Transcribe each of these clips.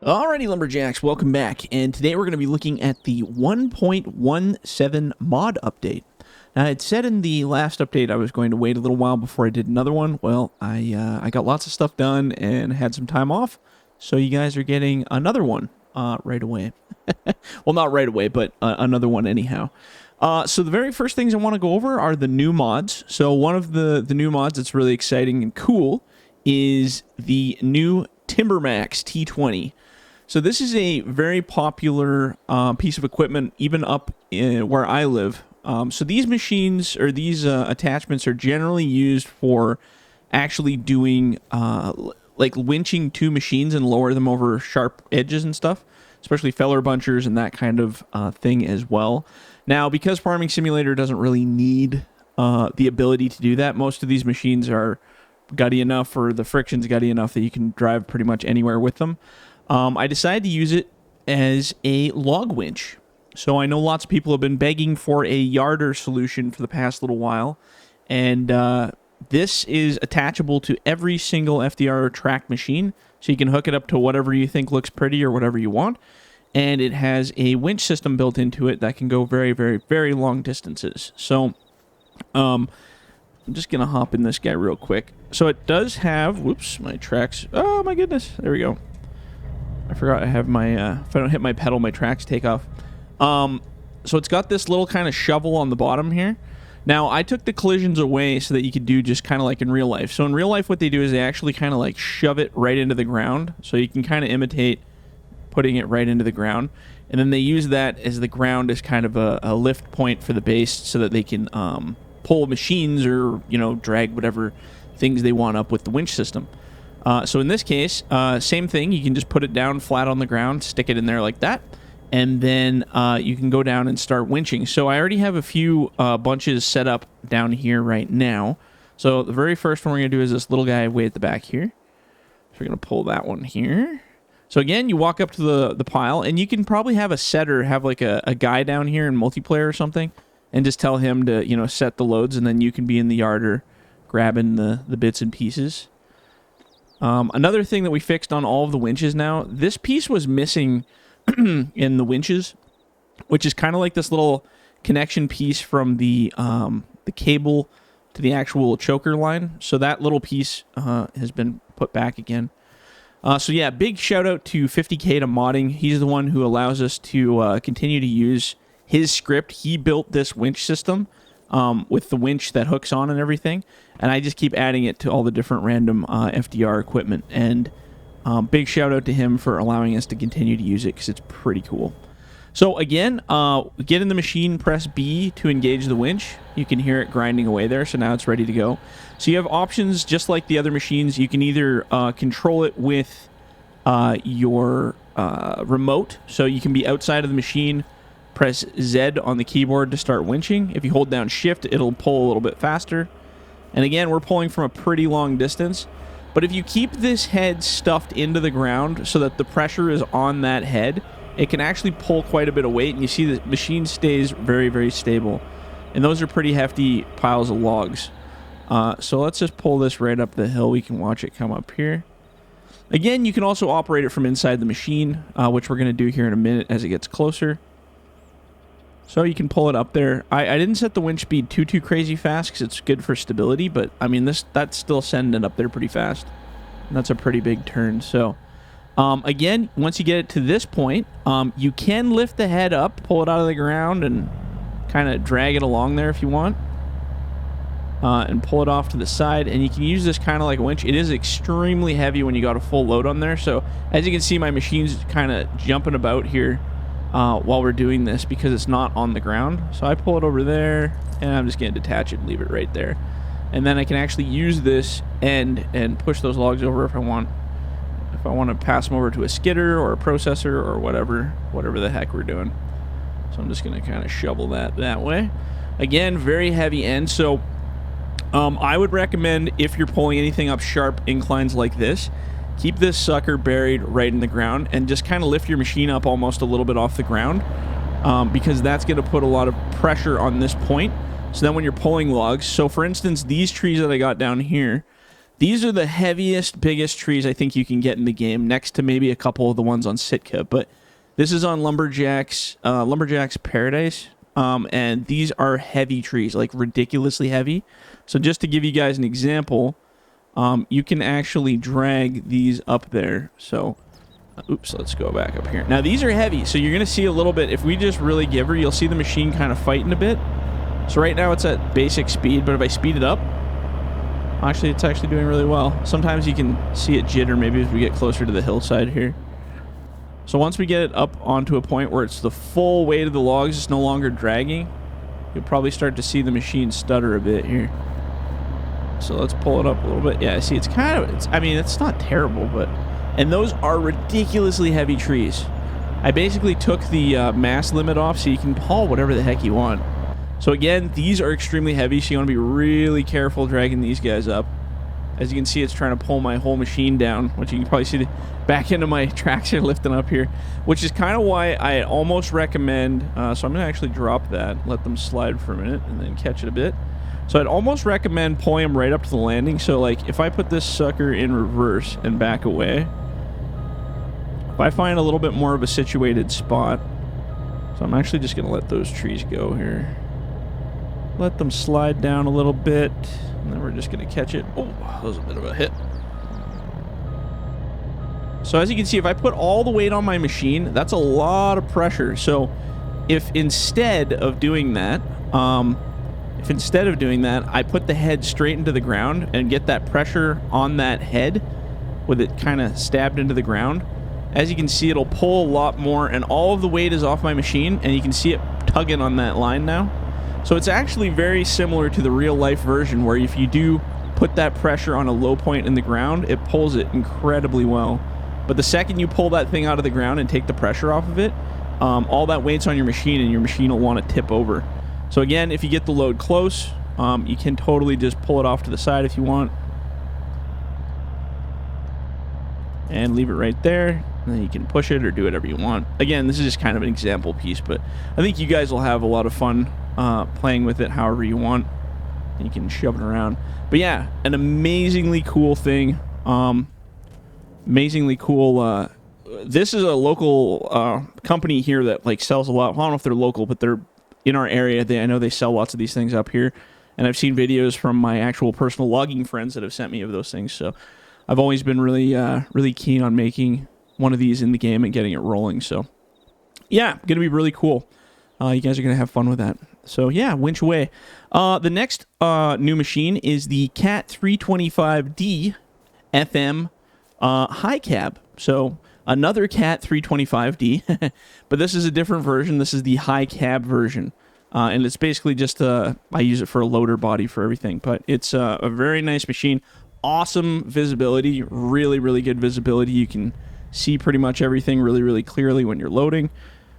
Alrighty, Lumberjacks, welcome back, and today we're going to be looking at the 1.17 mod update. Now, I had said in the last update I was going to wait a little while before I did another one. Well, I got lots of stuff done and had some time off, so you guys are getting another one right away. Well, not right away, but another one anyhow. So the very first things I want to go over are the new mods. So one of the new mods that's really exciting and cool is the new Timbermax T20. So this is a very popular piece of equipment, even up where I live. So these machines, or these attachments, are generally used for actually doing, like winching two machines and lower them over sharp edges and stuff, especially feller bunchers and that kind of thing as well. Now, because Farming Simulator doesn't really need the ability to do that, most of these machines are gutty enough, or the friction's gutty enough, that you can drive pretty much anywhere with them. I decided to use it as a log winch. So I know lots of people have been begging for a yarder solution for the past little while, and this is attachable to every single FDR track machine, so you can hook it up to whatever you think looks pretty or whatever you want, and it has a winch system built into it that can go very, very, very long distances. So I'm just going to hop in this guy real quick. So it does have, whoops, my tracks, oh my goodness, there we go. I forgot I have my, if I don't hit my pedal, my tracks take off. So it's got this little kind of shovel on the bottom here. Now, I took the collisions away so that you could do just kind of like in real life. So in real life, what they do is they actually kind of like shove it right into the ground. So you can kind of imitate putting it right into the ground. And then they use that as the ground as kind of a lift point for the base so that they can pull machines or, you know, drag whatever things they want up with the winch system. So in this case, same thing. You can just put it down flat on the ground, stick it in there like that, and then you can go down and start winching. So I already have a few bunches set up down here right now. So the very first one we're going to do is this little guy way at the back here. So we're going to pull that one here. So again, you walk up to the pile, and you can probably have a setter, have like a guy down here in multiplayer or something, and just tell him to, you know, set the loads, and then you can be in the yarder grabbing the bits and pieces. Another thing that we fixed on all of the winches now, this piece was missing in the winches, which is kind of like this little connection piece from the cable to the actual choker line. So that little piece has been put back again. So yeah, big shout out to 50K to Modding. He's the one who allows us to continue to use his script. He built this winch system with the winch that hooks on and everything, and I just keep adding it to all the different random FDR equipment, and big shout out to him for allowing us to continue to use it, because it's pretty cool. So again, get in the machine, press B to engage the winch. You can hear it grinding away there, so now it's ready to go. So you have options just like the other machines. You can either control it with your remote, so you can be outside of the machine, press Z on the keyboard to start winching. If you hold down shift, it'll pull a little bit faster. And again, we're pulling from a pretty long distance. But if you keep this head stuffed into the ground so that the pressure is on that head, it can actually pull quite a bit of weight, and you see the machine stays very, very stable. And those are pretty hefty piles of logs. So let's just pull this right up the hill. We can watch it come up here. Again, you can also operate it from inside the machine, which we're going to do here in a minute as it gets closer. So you can pull it up there. I didn't set the winch speed too crazy fast because it's good for stability, but I mean that's still sending it up there pretty fast. And that's a pretty big turn. So again, once you get it to this point, you can lift the head up, pull it out of the ground, and kind of drag it along there if you want, and pull it off to the side. And you can use this kind of like a winch. It is extremely heavy when you got a full load on there. So as you can see, my machine's kind of jumping about here while we're doing this because it's not on the ground. So I pull it over there, and I'm just going to detach it and leave it right there. And then I can actually use this end and push those logs over if I want. If I want to pass them over to a skidder or a processor or whatever the heck we're doing. So I'm just going to kind of shovel that way. Again, very heavy end. So I would recommend, if you're pulling anything up sharp inclines like this, keep this sucker buried right in the ground and just kind of lift your machine up almost a little bit off the ground, because that's going to put a lot of pressure on this point. So then when you're pulling logs, so for instance, these trees that I got down here, These are the heaviest, biggest trees I think you can get in the game, next to maybe a couple of the ones on Sitka. But this is on Lumberjack's Paradise, and these are heavy trees, like ridiculously heavy. So just to give you guys an example, you can actually drag these up there. So, oops, let's go back up here. Now, these are heavy, so you're going to see a little bit. If we just really give her, you'll see the machine kind of fighting a bit. So right now it's at basic speed, but if I speed it up, actually, it's actually doing really well. Sometimes you can see it jitter maybe as we get closer to the hillside here. So once we get it up onto a point where it's the full weight of the logs, it's no longer dragging, you'll probably start to see the machine stutter a bit here. So let's pull it up a little bit. Yeah, see, it's kind of, I mean, it's not terrible, but, and those are ridiculously heavy trees. I basically took the mass limit off so you can haul whatever the heck you want. So again, these are extremely heavy, so you want to be really careful dragging these guys up. As you can see, it's trying to pull my whole machine down, which you can probably see the back end of my traction lifting up here, which is kind of why I almost recommend, so I'm going to actually drop that, let them slide for a minute, and then catch it a bit. So I'd almost recommend pulling them right up to the landing. So like if I put this sucker in reverse and back away, if I find a little bit more of a situated spot, so I'm actually just going to let those trees go here. Let them slide down a little bit, and then we're just going to catch it. Oh, that was a bit of a hit. So as you can see, if I put all the weight on my machine, that's a lot of pressure. So if instead of doing that, I put the head straight into the ground and get that pressure on that head with it kind of stabbed into the ground, as you can see, it'll pull a lot more, and all of the weight is off my machine, and you can see it tugging on that line now. So it's actually very similar to the real-life version, where if you do put that pressure on a low point in the ground, it pulls it incredibly well. But the second you pull that thing out of the ground and take the pressure off of it, all that weight's on your machine, and your machine will want to tip over. So again, if you get the load close, you can totally just pull it off to the side if you want. And leave it right there. And then you can push it or do whatever you want. Again, this is just kind of an example piece, but I think you guys will have a lot of fun playing with it however you want. And you can shove it around. But yeah, an amazingly cool thing. Amazingly cool. This is a local company here that like sells a lot. Well, I don't know if they're local, but they're in our area. I know they sell lots of these things up here. And I've seen videos from my actual personal logging friends that have sent me of those things. So I've always been really, really keen on making one of these in the game and getting it rolling. So yeah, going to be really cool. You guys are going to have fun with that. So yeah, winch away. The next new machine is the Cat 325D FM high cab. So another Cat 325D, but this is a different version. This is the high cab version. And it's basically just I use it for a loader body for everything, but it's a very nice machine. Awesome visibility, really, really good visibility. You can see pretty much everything really, really clearly when you're loading.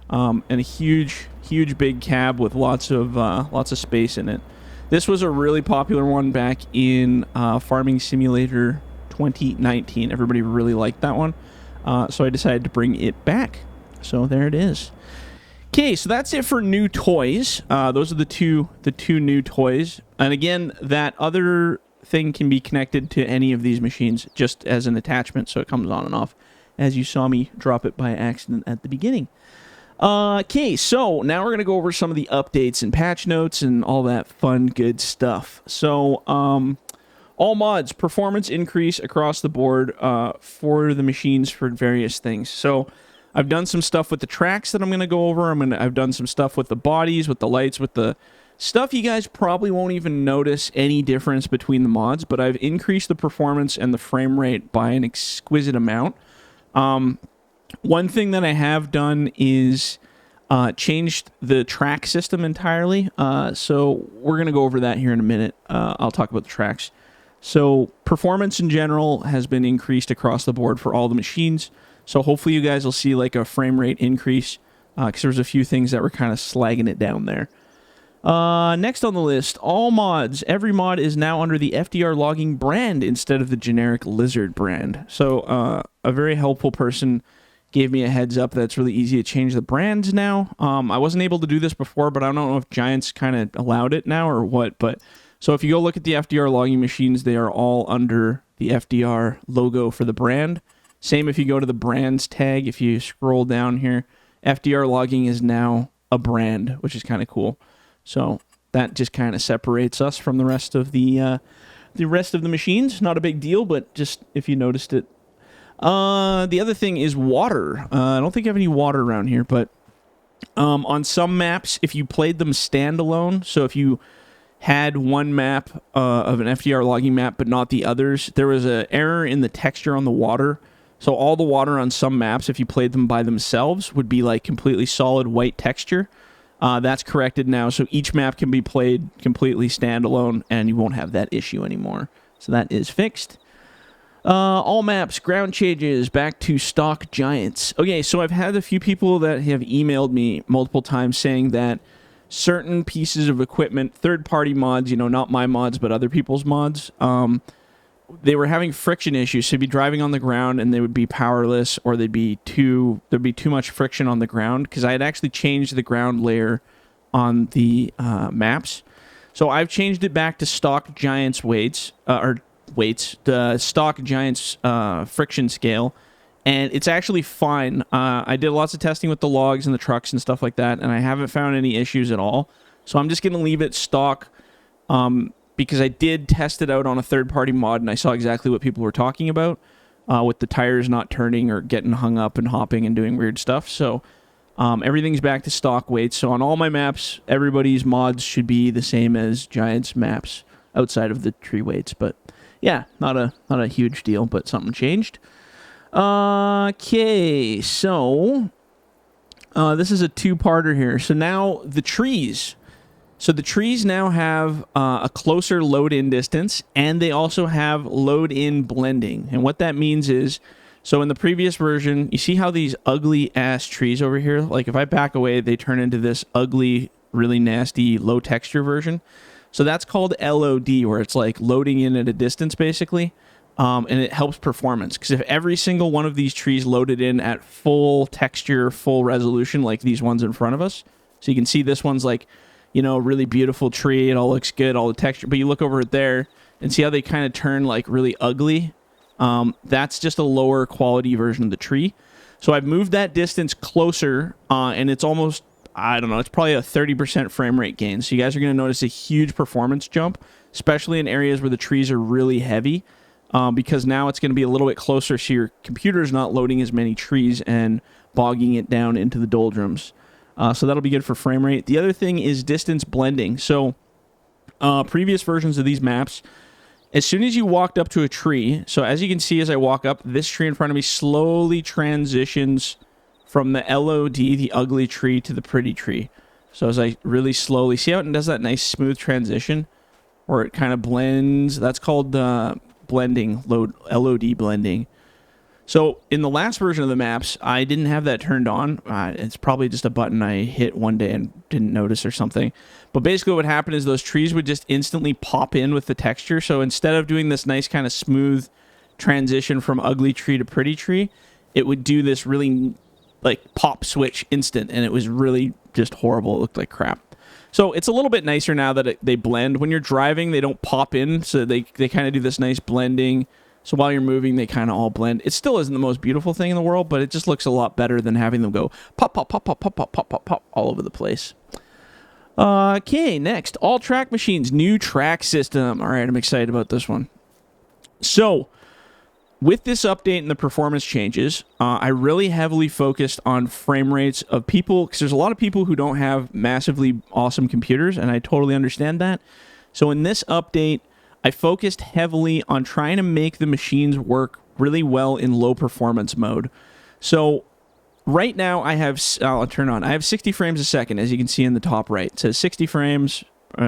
And a huge, huge big cab with lots of space in it. This was a really popular one back in Farming Simulator 2019. Everybody really liked that one. So I decided to bring it back. So there it is. Okay, so that's it for new toys. Those are the two new toys. And again, that other thing can be connected to any of these machines just as an attachment, so it comes on and off, as you saw me drop it by accident at the beginning. Okay, so now we're going to go over some of the updates and patch notes and all that fun, good stuff. So, all mods, performance increase across the board for the machines for various things. So I've done some stuff with the tracks that I'm going to go over. I've done some stuff with the bodies, with the lights, with the stuff you guys probably won't even notice any difference between the mods, but I've increased the performance and the frame rate by an exquisite amount. One thing that I have done is changed the track system entirely. So we're going to go over that here in a minute. I'll talk about the tracks. So performance in general has been increased across the board for all the machines. So hopefully you guys will see like a frame rate increase because there's a few things that were kind of slagging it down there. Next on the list, all mods. Every mod is now under the FDR Logging brand instead of the generic Lizard brand. So a very helpful person gave me a heads up that it's really easy to change the brands now. I wasn't able to do this before, but I don't know if Giants kind of allowed it now or what. But so if you go look at the FDR Logging machines, they are all under the FDR logo for the brand. Same if you go to the brands tag, if you scroll down here, FDR Logging is now a brand, which is kind of cool. So that just kind of separates us from the rest of the machines. Not a big deal, but just if you noticed it. The other thing is water. I don't think I have any water around here, but on some maps, if you played them standalone, so if you had one map of an FDR Logging map, but not the others, there was an error in the texture on the water. So all the water on some maps, if you played them by themselves, would be like completely solid white texture. That's corrected now, so each map can be played completely standalone, and you won't have that issue anymore. So that is fixed. All maps, ground changes, back to stock giants. Okay, so I've had a few people that have emailed me multiple times saying that certain pieces of equipment, third-party mods, not my mods, but other people's mods, they were having friction issues. So they'd be driving on the ground and they would be powerless, or there'd be too much friction on the ground, because I had actually changed the ground layer on the maps. So I've changed it back to stock giants the stock giants friction scale, and it's actually fine. I did lots of testing with the logs and the trucks and stuff like that, and I haven't found any issues at all. So I'm just going to leave it stock, because I did test it out on a third-party mod, and I saw exactly what people were talking about with the tires not turning or getting hung up and hopping and doing weird stuff. So everything's back to stock weights. So on all my maps, everybody's mods should be the same as Giants maps outside of the tree weights. But yeah, not a huge deal, but something changed. Okay, so this is a two-parter here. So now the trees. So the trees now have a closer load-in distance, and they also have load-in blending. And what that means is, so in the previous version, you see how these ugly-ass trees over here, like if I back away, they turn into this ugly, really nasty, low-texture version. So that's called LOD, where it's like loading in at a distance, basically, and it helps performance. Because if every single one of these trees loaded in at full texture, full resolution, like these ones in front of us, so you can see this one's like, really beautiful tree. It all looks good, all the texture. But you look over at there and see how they kind of turn like really ugly. That's just a lower quality version of the tree. So I've moved that distance closer, and it's almost, I don't know, it's probably a 30% frame rate gain. So you guys are going to notice a huge performance jump, especially in areas where the trees are really heavy, because now it's going to be a little bit closer, so your computer's not loading as many trees and bogging it down into the doldrums. So that'll be good for frame rate. The other thing is distance blending. So previous versions of these maps, as soon as you walked up to a tree, so as you can see as I walk up, this tree in front of me slowly transitions from the LOD, the ugly tree, to the pretty tree. So as I really slowly, see how it does that nice smooth transition where it kind of blends? That's called blending, LOD blending. So in the last version of the maps, I didn't have that turned on. It's probably just a button I hit one day and didn't notice or something. But basically what happened is those trees would just instantly pop in with the texture. So instead of doing this nice kind of smooth transition from ugly tree to pretty tree, it would do this really like pop switch instant, and it was really just horrible. It looked like crap. So it's a little bit nicer now that they blend. When you're driving, they don't pop in, so they kind of do this nice blending. So while you're moving, they kind of all blend. It still isn't the most beautiful thing in the world, but it just looks a lot better than having them go pop, pop, pop, pop, pop, pop, pop, pop, pop all over the place. Okay, next. All track machines, new track system. All right, I'm excited about this one. So with this update and the performance changes, I really heavily focused on frame rates of people, because there's a lot of people who don't have massively awesome computers, and I totally understand that. So in this update, I focused heavily on trying to make the machines work really well in low performance mode. So right now I have 60 frames a second, as you can see in the top right. It says 60 frames,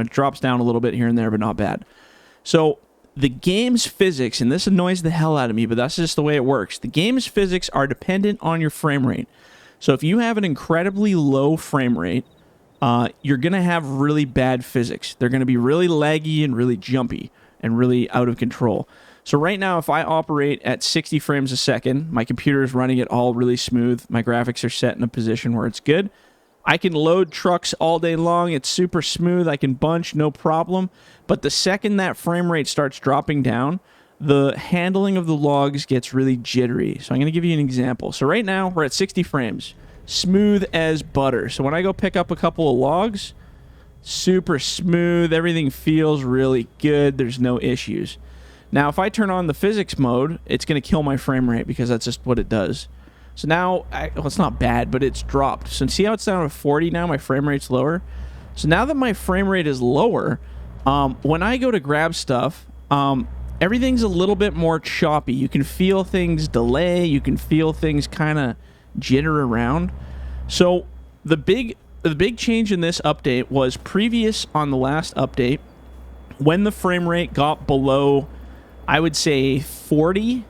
drops down a little bit here and there, but not bad. So the game's physics, and this annoys the hell out of me, but that's just the way it works. The game's physics are dependent on your frame rate. So if you have an incredibly low frame rate, you're going to have really bad physics. They're going to be really laggy and really jumpy and really out of control. So right now, if I operate at 60 frames a second, my computer is running it all really smooth. My graphics are set in a position where it's good. I can load trucks all day long. It's super smooth. I can bunch, no problem. But the second that frame rate starts dropping down, the handling of the logs gets really jittery. So I'm going to give you an example. So right now we're at 60 frames, smooth as butter. So when I go pick up a couple of logs, super smooth, everything feels really good, there's no issues. Now if I turn on the physics mode, it's going to kill my frame rate because that's just what it does. So now, well, it's not bad, but it's dropped. So see how it's down to 40 now? My frame rate's lower. So now that my frame rate is lower, when I go to grab stuff, everything's a little bit more choppy. You can feel things delay. You can feel things kind of jitter around. So the big change in this update was previous on the last update, when the frame rate got below, I would say 40,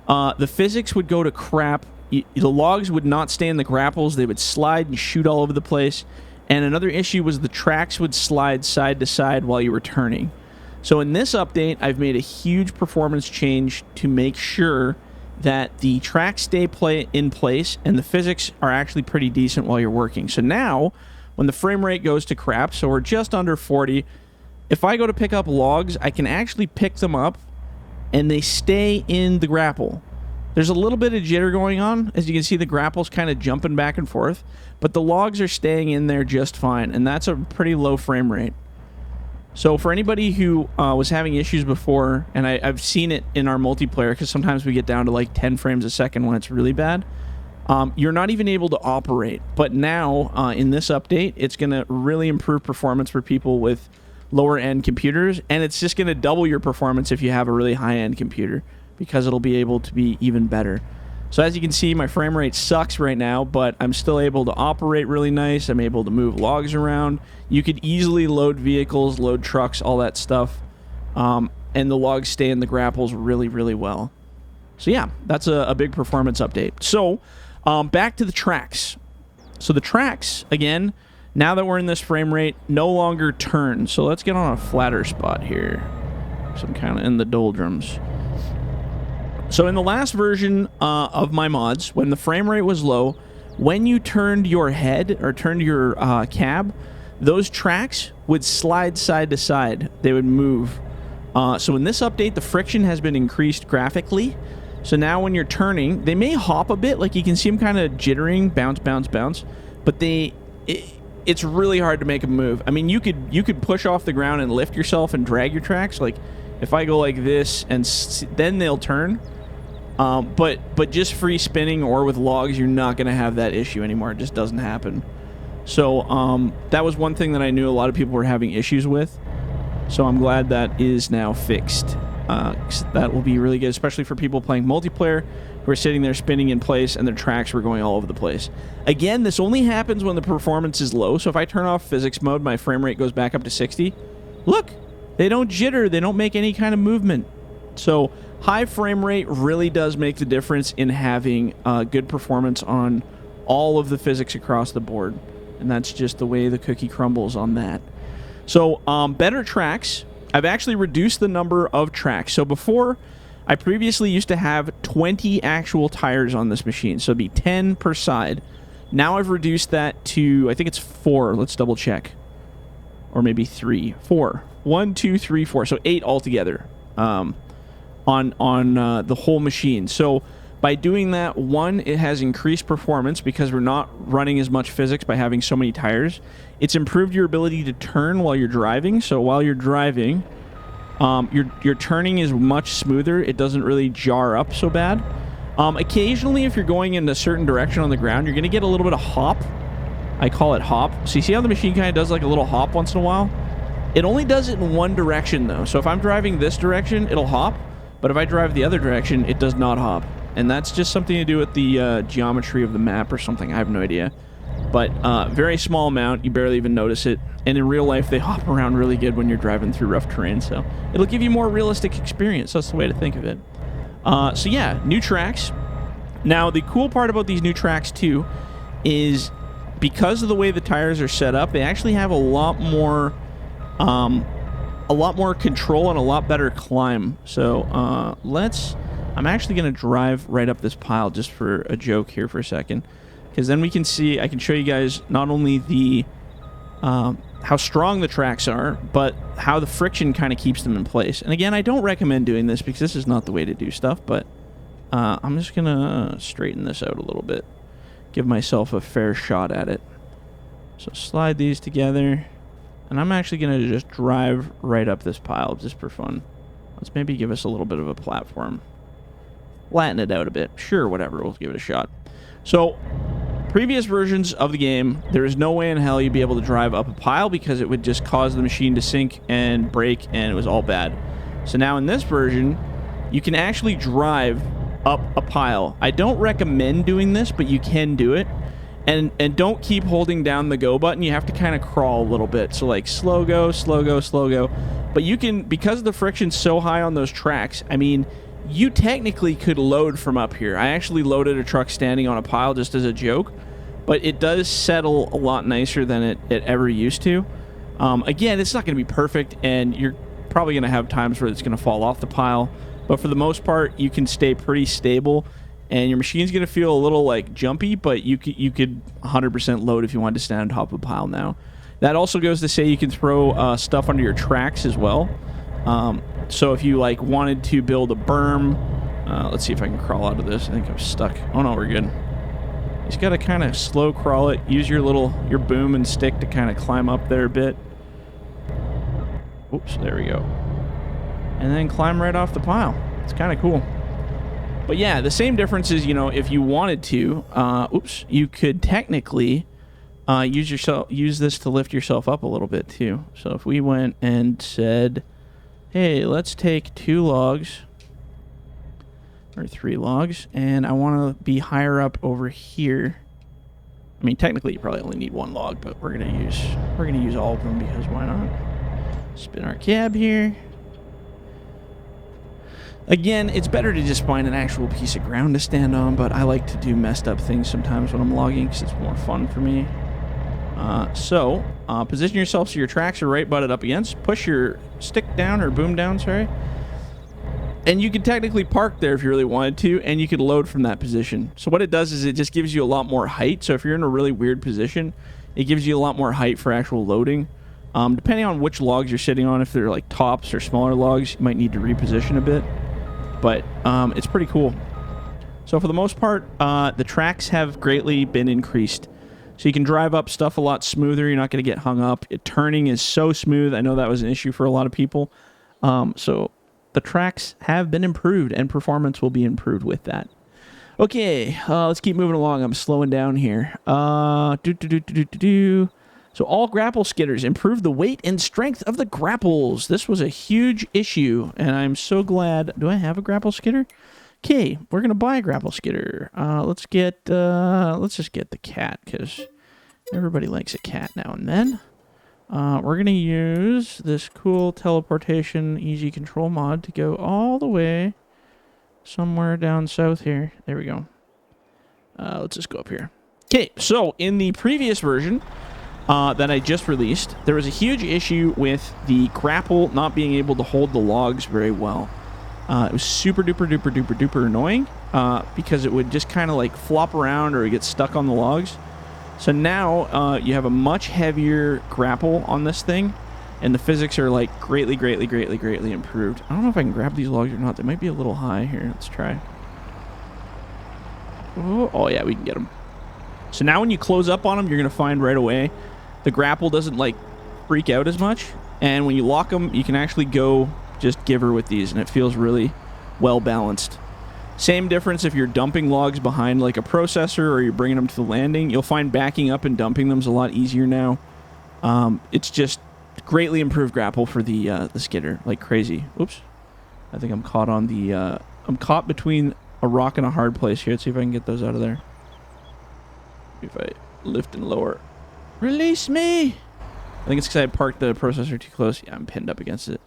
the physics would go to crap. The logs would not stay in the grapples. They would slide and shoot all over the place. And another issue was the tracks would slide side to side while you were turning. So in this update, I've made a huge performance change to make sure that the tracks stay in place and the physics are actually pretty decent while you're working. So now, when the frame rate goes to crap, so we're just under 40, if I go to pick up logs, I can actually pick them up and they stay in the grapple. There's a little bit of jitter going on. As you can see, the grapple's kind of jumping back and forth, but the logs are staying in there just fine, and that's a pretty low frame rate. So for anybody who was having issues before, and I've seen it in our multiplayer, because sometimes we get down to like 10 frames a second when it's really bad, you're not even able to operate. But now, in this update, it's going to really improve performance for people with lower-end computers, and it's just going to double your performance if you have a really high-end computer, because it'll be able to be even better. So as you can see, my frame rate sucks right now, but I'm still able to operate really nice. I'm able to move logs around. You could easily load vehicles, load trucks, all that stuff. And the logs stay in the grapples really, really well. So yeah, that's a big performance update. So back to the tracks. So the tracks, again, now that we're in this frame rate, no longer turn. So let's get on a flatter spot here. So I'm kind of in the doldrums. So in the last version of my mods, when the frame rate was low, when you turned your head or turned your cab, those tracks would slide side to side. They would move. So in this update, the friction has been increased graphically. So now when you're turning, they may hop a bit. Like you can see them kind of jittering, bounce, bounce, bounce. But it's really hard to make them move. I mean, you could push off the ground and lift yourself and drag your tracks. Like if I go like this, and then they'll turn. But just free spinning or with logs, you're not going to have that issue anymore. It just doesn't happen. So that was one thing that I knew a lot of people were having issues with. So I'm glad that is now fixed. That will be really good, especially for people playing multiplayer who are sitting there spinning in place and their tracks were going all over the place. Again, this only happens when the performance is low. So if I turn off physics mode, my frame rate goes back up to 60. Look, they don't jitter. They don't make any kind of movement. So high frame rate really does make the difference in having good performance on all of the physics across the board. And that's just the way the cookie crumbles on that. So better tracks. I've actually reduced the number of tracks. So before, I previously used to have 20 actual tires on this machine. So it'd be 10 per side. Now I've reduced that to, I think it's 4. Let's double check. Or maybe 3. 4. 1, 2, 3, 4. So 8 altogether. On the whole machine. So by doing that, one, it has increased performance because we're not running as much physics by having so many tires. It's improved your ability to turn while you're driving. So while you're driving, your turning is much smoother. It doesn't really jar up so bad. Occasionally, if you're going in a certain direction on the ground, you're going to get a little bit of hop. I call it hop. So you see how the machine kind of does like a little hop once in a while? It only does it in one direction, though. So if I'm driving this direction, it'll hop. But if I drive the other direction, it does not hop. And that's just something to do with the geometry of the map or something. I have no idea. But very small amount. You barely even notice it. And in real life, they hop around really good when you're driving through rough terrain. So it'll give you more realistic experience. That's the way to think of it. So yeah, new tracks. Now, the cool part about these new tracks, too, is because of the way the tires are set up, they actually have a lot more control and a lot better climb. So I'm actually going to drive right up this pile just for a joke here for a second, because then we can see, I can show you guys not only the how how strong the tracks are, but how the friction kind of keeps them in place. And again, I don't recommend doing this because this is not the way to do stuff, but I'm just going to straighten this out a little bit. Give myself a fair shot at it. So slide these together. And I'm actually going to just drive right up this pile just for fun. Let's maybe give us a little bit of a platform. Flatten it out a bit. Sure, whatever. We'll give it a shot. So, previous versions of the game, there is no way in hell you'd be able to drive up a pile because it would just cause the machine to sink and break, and it was all bad. So now in this version, you can actually drive up a pile. I don't recommend doing this, but you can do it. And don't keep holding down the go button. You have to kind of crawl a little bit. So like slow go, slow go, slow go. But you can, because the friction's so high on those tracks, I mean, you technically could load from up here. I actually loaded a truck standing on a pile just as a joke, but it does settle a lot nicer than it ever used to. Again, it's not going to be perfect, and you're probably going to have times where it's going to fall off the pile. But for the most part, you can stay pretty stable. And your machine's going to feel a little, like, jumpy, but you could 100% load if you wanted to stand on top of a pile now. That also goes to say you can throw stuff under your tracks as well. So if you, like, wanted to build a berm... let's see if I can crawl out of this. I think I'm stuck. Oh, no, we're good. You just got to kind of slow crawl it. Use your boom and stick to kind of climb up there a bit. Oops, there we go. And then climb right off the pile. It's kind of cool. But yeah, the same difference is, you know, if you wanted to, you could technically use this to lift yourself up a little bit too. So if we went and said, hey, let's take 2 logs or 3 logs, and I want to be higher up over here. I mean, technically you probably only need 1 log, but we're gonna use all of them because why not? Spin our cab here. Again, it's better to just find an actual piece of ground to stand on, but I like to do messed up things sometimes when I'm logging because it's more fun for me. Position yourself so your tracks are right butted up against. Push your stick down or boom down, sorry. And you can technically park there if you really wanted to, and you could load from that position. So what it does is it just gives you a lot more height. So if you're in a really weird position, it gives you a lot more height for actual loading. Depending on which logs you're sitting on, if they're like tops or smaller logs, you might need to reposition a bit. But it's pretty cool. So for the most part, the tracks have greatly been increased. So you can drive up stuff a lot smoother. You're not going to get hung up. Turning is so smooth. I know that was an issue for a lot of people. So the tracks have been improved, and performance will be improved with that. Okay, let's keep moving along. I'm slowing down here. So all grapple skidders improve the weight and strength of the grapples. This was a huge issue, and I'm so glad. Do I have a grapple skidder? Okay, we're gonna buy a grapple skidder. Let's just get the cat because everybody likes a cat now and then. We're gonna use this cool teleportation easy control mod to go all the way somewhere down south here. There we go. Let's just go up here. Okay, so in the previous version that I just released, there was a huge issue with the grapple not being able to hold the logs very well. It was super duper duper duper duper annoying because it would just kind of like flop around or get stuck on the logs. So now you have a much heavier grapple on this thing, and the physics are like greatly improved. I don't know if I can grab these logs or not. They might be a little high here. Let's try. Oh yeah, we can get them. So now when you close up on them, you're going to find right away the grapple doesn't like freak out as much, and when you lock them, you can actually go just give her with these, and it feels really well balanced. Same difference if you're dumping logs behind like a processor or you're bringing them to the landing. You'll find backing up and dumping them is a lot easier now. It's just greatly improved grapple for the skidder, like crazy. Oops, I think I'm caught on the I'm caught between a rock and a hard place here. Let's see if I can get those out of there. If I lift and lower. Release me! I think it's because I parked the processor too close. Yeah, I'm pinned up against it.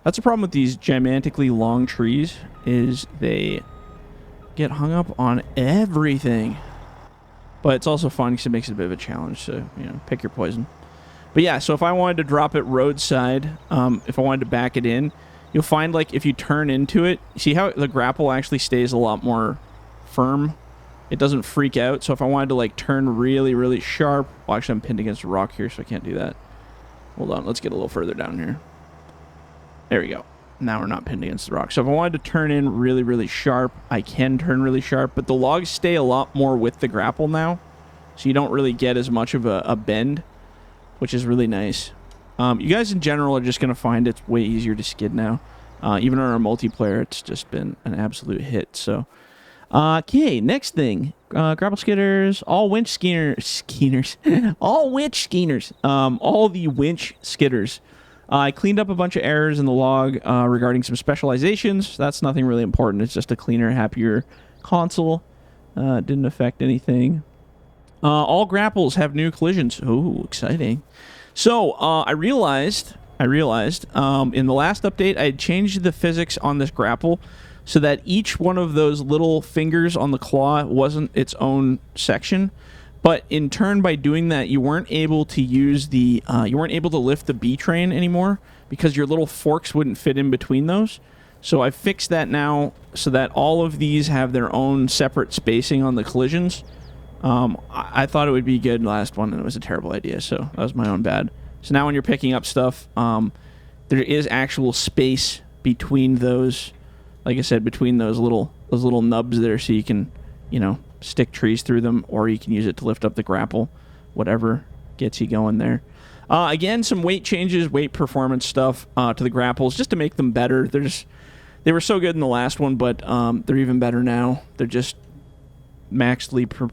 That's the problem with these gigantically long trees, is they get hung up on everything. But it's also fun because it makes it a bit of a challenge, so, you know, pick your poison. But yeah, so if I wanted to drop it roadside, if I wanted to back it in, you'll find, like, if you turn into it, see how the grapple actually stays a lot more firm? It doesn't freak out. So if I wanted to like turn really sharp, well, actually I'm pinned against a rock here, so I can't do that. Hold on, let's get a little further down here. There we go. Now we're not pinned against the rock. So if I wanted to turn in really, really sharp, I can turn really sharp, but the logs stay a lot more with the grapple now, so you don't really get as much of a bend, which is really nice. You guys in general are just going to find it's way easier to skid now. Even on our multiplayer, it's just been an absolute hit. So, okay, next thing. Grapple skidders, all winch skinners, all winch skinners, all the winch skidders. I cleaned up a bunch of errors in the log regarding some specializations. That's nothing really important. It's just a cleaner, happier console. Didn't affect anything. All grapples have new collisions. Oh, exciting. So, I realized in the last update, I had changed the physics on this grapple so that each one of those little fingers on the claw wasn't its own section. But in turn, by doing that, you weren't able to use the, you weren't able to lift the B train anymore because your little forks wouldn't fit in between those. So I fixed that now so that all of these have their own separate spacing on the collisions. I thought it would be good last one, and it was a terrible idea, so that was my own bad. So now when you're picking up stuff, there is actual space between those, like I said, between those little nubs there, so you can, you know, stick trees through them, or you can use it to lift up the grapple, whatever gets you going there. Again, some weight changes, weight performance stuff to the grapples, just to make them better. They were so good in the last one, but they're even better now. They're just maxly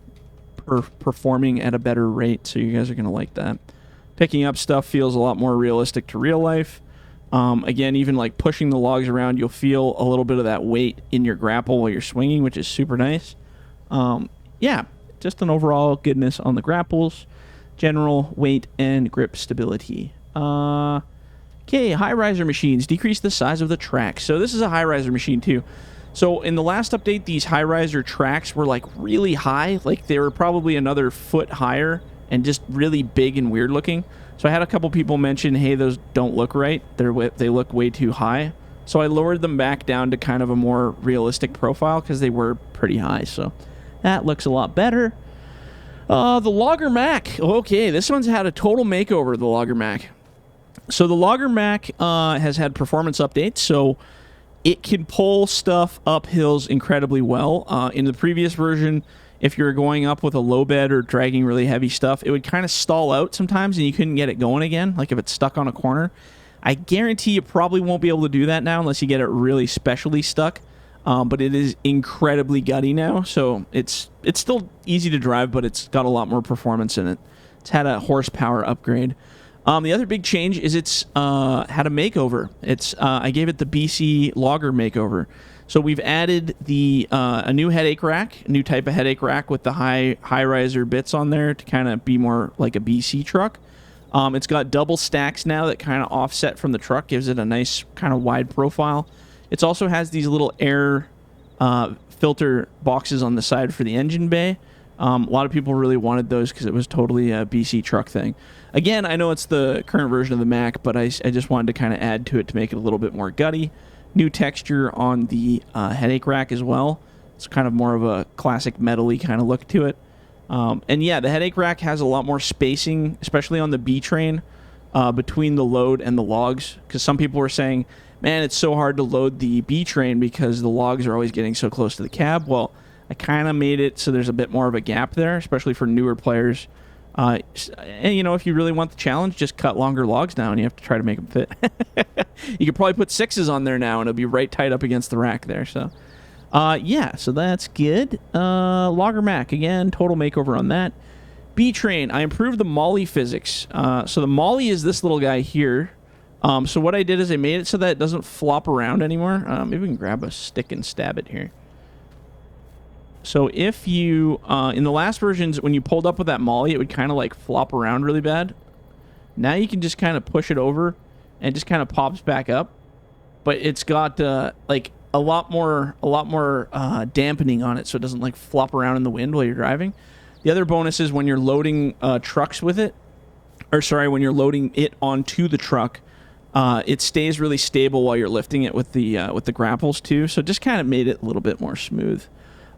performing at a better rate, so you guys are going to like that. Picking up stuff feels a lot more realistic to real life. Again, even like pushing the logs around, you'll feel a little bit of that weight in your grapple while you're swinging, which is super nice. Yeah, just an overall goodness on the grapples, general weight and grip stability. Okay, high riser machines decrease the size of the track. So this is a high riser machine too. So in the last update, these high riser tracks were like really high, like they were probably another foot higher and just really big and weird looking. So I had a couple people mention, hey, those don't look right. They look way too high. So I lowered them back down to kind of a more realistic profile because they were pretty high. So that looks a lot better. The Logger Mac. Okay, this one's had a total makeover, the Logger Mac. So the Logger Mac has had performance updates, so it can pull stuff up hills incredibly well. In the previous version, if you're going up with a low bed or dragging really heavy stuff, it would kind of stall out sometimes and you couldn't get it going again, like if it's stuck on a corner. I guarantee you probably won't be able to do that now unless you get it really specially stuck. But it is incredibly gutty now, so it's still easy to drive, but it's got a lot more performance in it. It's had a horsepower upgrade. The other big change is it's had a makeover. I gave it the BC Logger makeover. So we've added a new headache rack, a new type of headache rack with the high riser bits on there to kind of be more like a BC truck. It's got double stacks now that kind of offset from the truck, gives it a nice kind of wide profile. It also has these little air filter boxes on the side for the engine bay. A lot of people really wanted those because it was totally a BC truck thing. Again, I know it's the current version of the Mac, but I just wanted to kind of add to it to make it a little bit more gutty. New texture on the headache rack as well. It's kind of more of a classic metal-y kind of look to it. And yeah, the headache rack has a lot more spacing, especially on the B train, between the load and the logs. Because some people were saying, man, it's so hard to load the B train because the logs are always getting so close to the cab. Well, I kind of made it so there's a bit more of a gap there, especially for newer players. And, you know, if you really want the challenge, just cut longer logs down. You have to try to make them fit. You could probably put 6s on there now, and it'll be right tight up against the rack there. So, yeah, so that's good. Logger Mac, again, total makeover on that. B-Train, I improved the molly physics. So the molly is this little guy here. So what I did is I made it so that it doesn't flop around anymore. Maybe we can grab a stick and stab it here. So if you, in the last versions, when you pulled up with that molly, it would kind of like flop around really bad. Now you can just kind of push it over and it just kind of pops back up. But it's got like a lot more dampening on it, so it doesn't like flop around in the wind while you're driving. The other bonus is when you're loading trucks with it, or sorry, when you're loading it onto the truck, it stays really stable while you're lifting it with the grapples too. So it just kind of made it a little bit more smooth.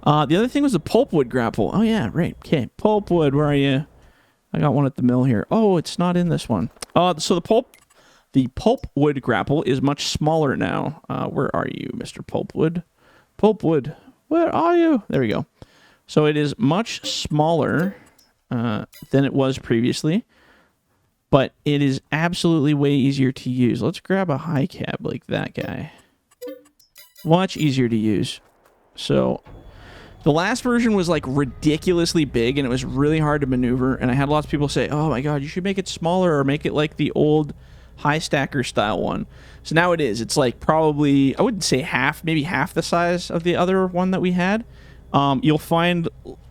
The other thing was the Pulpwood grapple. Oh, yeah, right. Okay, Pulpwood, where are you? I got one at the mill here. Oh, it's not in this one. So the Pulpwood grapple is much smaller now. Where are you, Mr. Pulpwood? Pulpwood, where are you? There we go. So it is much smaller than it was previously, but it is absolutely way easier to use. Let's grab a high cab like that guy. Much easier to use. So the last version was like ridiculously big and it was really hard to maneuver, and I had lots of people say, oh my god, you should make it smaller or make it like the old high stacker style one. So now it is. It's like probably, I wouldn't say half, maybe half the size of the other one that we had. You'll find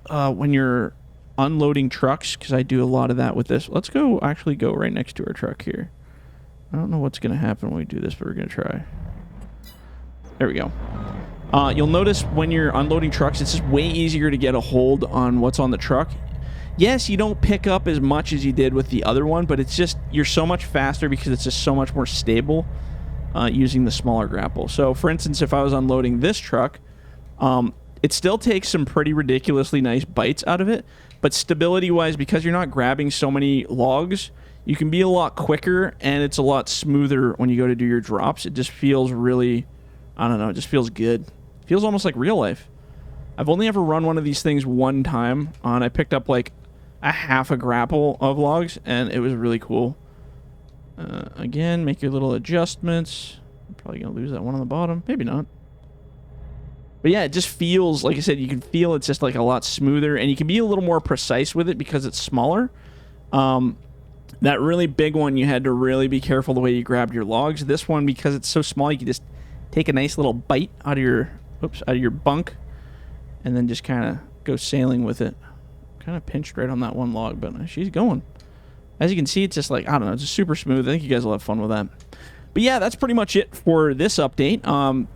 when you're unloading trucks, because I do a lot of that with this. Let's go actually go right next to our truck here. I don't know what's going to happen when we do this, but we're going to try. There we go. You'll notice when you're unloading trucks, it's just way easier to get a hold on what's on the truck. Yes, you don't pick up as much as you did with the other one, but it's just, you're so much faster because it's just so much more stable using the smaller grapple. So, for instance, if I was unloading this truck, it still takes some pretty ridiculously nice bites out of it, but stability-wise, because you're not grabbing so many logs, you can be a lot quicker, and it's a lot smoother when you go to do your drops. It just feels really, I don't know, it just feels good. It feels almost like real life. I've only ever run one of these things one time, and I picked up like a half a grapple of logs, and it was really cool. Again, make your little adjustments. I'm probably going to lose that one on the bottom. Maybe not. But yeah, it just feels, like I said, you can feel it's just like a lot smoother, and you can be a little more precise with it because it's smaller. That really big one, you had to really be careful the way you grabbed your logs. This one, because it's so small, you can just take a nice little bite out of your bunk, and then just kind of go sailing with it. Kind of pinched right on that one log, but she's going. As you can see, it's just like, I don't know, it's just super smooth. I think you guys will have fun with that. But yeah, that's pretty much it for this update.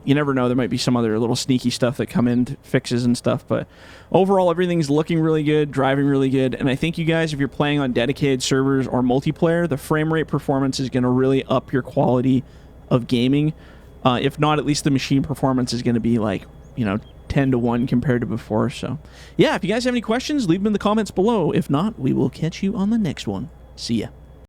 You never know, there might be some other little sneaky stuff that come in, fixes and stuff, but overall everything's looking really good, driving really good, and I think you guys, if you're playing on dedicated servers or multiplayer, the frame rate performance is going to really up your quality of gaming. If not, at least the machine performance is going to be like, 10 to 1 compared to before. So yeah, if you guys have any questions, leave them in the comments below. If not, we will catch you on the next one. See ya.